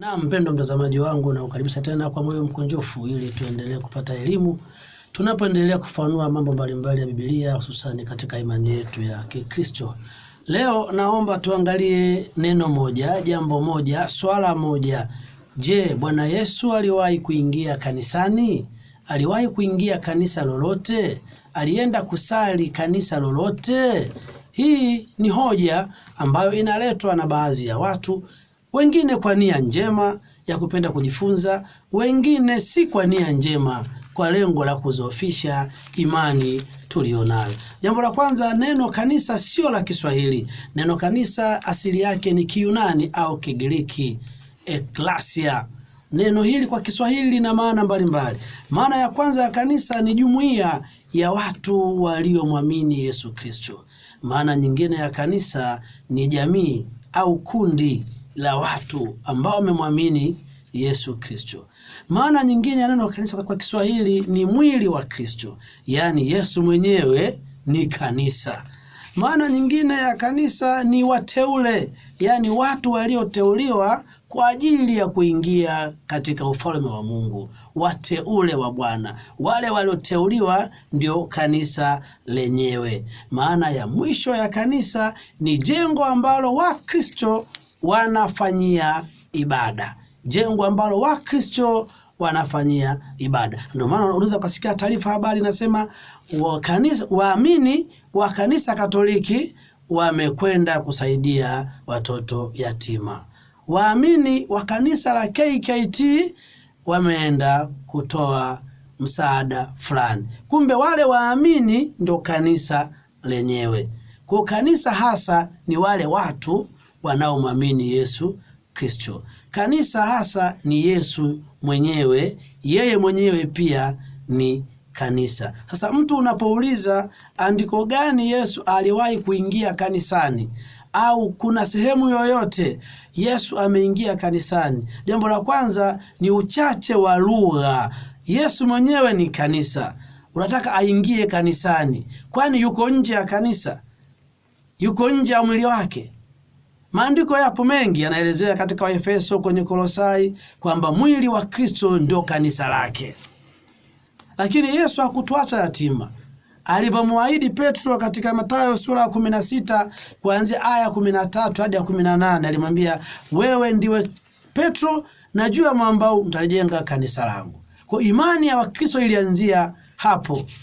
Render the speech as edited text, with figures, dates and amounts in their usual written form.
Na mpendo mtazamaji wangu, na ukaribisha tena kwa moyo mkunjufu ili tuendelee kupata elimu tunapoendelea kufanua mambo mbalimbali ya Biblia, hususan katika imani yetu ya Kikristo. Leo naomba tuangalie neno moja, jambo moja, swala moja. Je, Bwana Yesu aliwahi kuingia kanisani? Aliwahi kuingia kanisa lolote? Alienda kusali kanisa lolote? Hii ni hoja ambayo inaletwa na baadhi ya watu, wengine kwa nia njema ya kupenda kujifunza, wengine si kwa nia njema, kwa lengo la kuzofisha imani tulionayo. Jambo la kwanza, neno kanisa sio la Kiswahili. Neno kanisa asili yake ni Kiyunani au Kigiriki, eklesia. Neno hili kwa Kiswahili lina maana mbalimbali. Maana ya kwanza ya kanisa ni jumuiya ya watu waliomwamini Yesu Kristo. Maana nyingine ya kanisa ni jamii au kundi la watu ambao wamemwamini Yesu Kristo. Maana nyingine ya neno kanisa kwa Kiswahili ni mwili wa Kristo, yaani Yesu mwenyewe ni kanisa. Maana nyingine ya kanisa ni wateule, yaani watu walioteuliwa kwa ajili ya kuingia katika ufalme wa Mungu, wateule wa Bwana. Wale walioteuliwa ndio kanisa lenyewe. Maana ya mwisho ya kanisa ni jengo ambalo Wakristo wanafanyia ibada. Jengo ambalo Wakristo wanafanyia ibada. Ndio maana unaweza kusikia taarifa habari inasema waamini wa kanisa Katoliki wamekwenda kusaidia watoto yatima. Waamini wa kanisa la KKT wameenda kutoa msaada fulani. Kumbe wale waamini ndio kanisa lenyewe. Kwa kanisa hasa ni wale watu wanaomwamini Yesu Kristo. Kanisa hasa ni Yesu mwenyewe, yeye mwenyewe pia ni kanisa. Sasa mtu unapouliza andiko gani Yesu aliwahi kuingia kanisani, au kuna sehemu yoyote Yesu ameingia kanisani, jambo la kwanza ni uchache wa lugha. Yesu mwenyewe ni kanisa, unataka aingie kanisani? Kwani yuko nje ya kanisa? Yuko nje ya mwili wake? Maandiko yapo mengi yanaelezea katika Waefeso, kwenye Kolosai kwamba mwili wa Kristo ndio kanisa lake. Lakini Yesu hakutuacha yatima. Alivyomwahidi Petro katika Mathayo sura ya 16 kuanzia aya 13 hadi 18, alimwambia, wewe ndiwe Petro, na juu ya mwamba huu nitalijenga kanisa langu. Kwa imani ya Wakristo ilianzia hapo.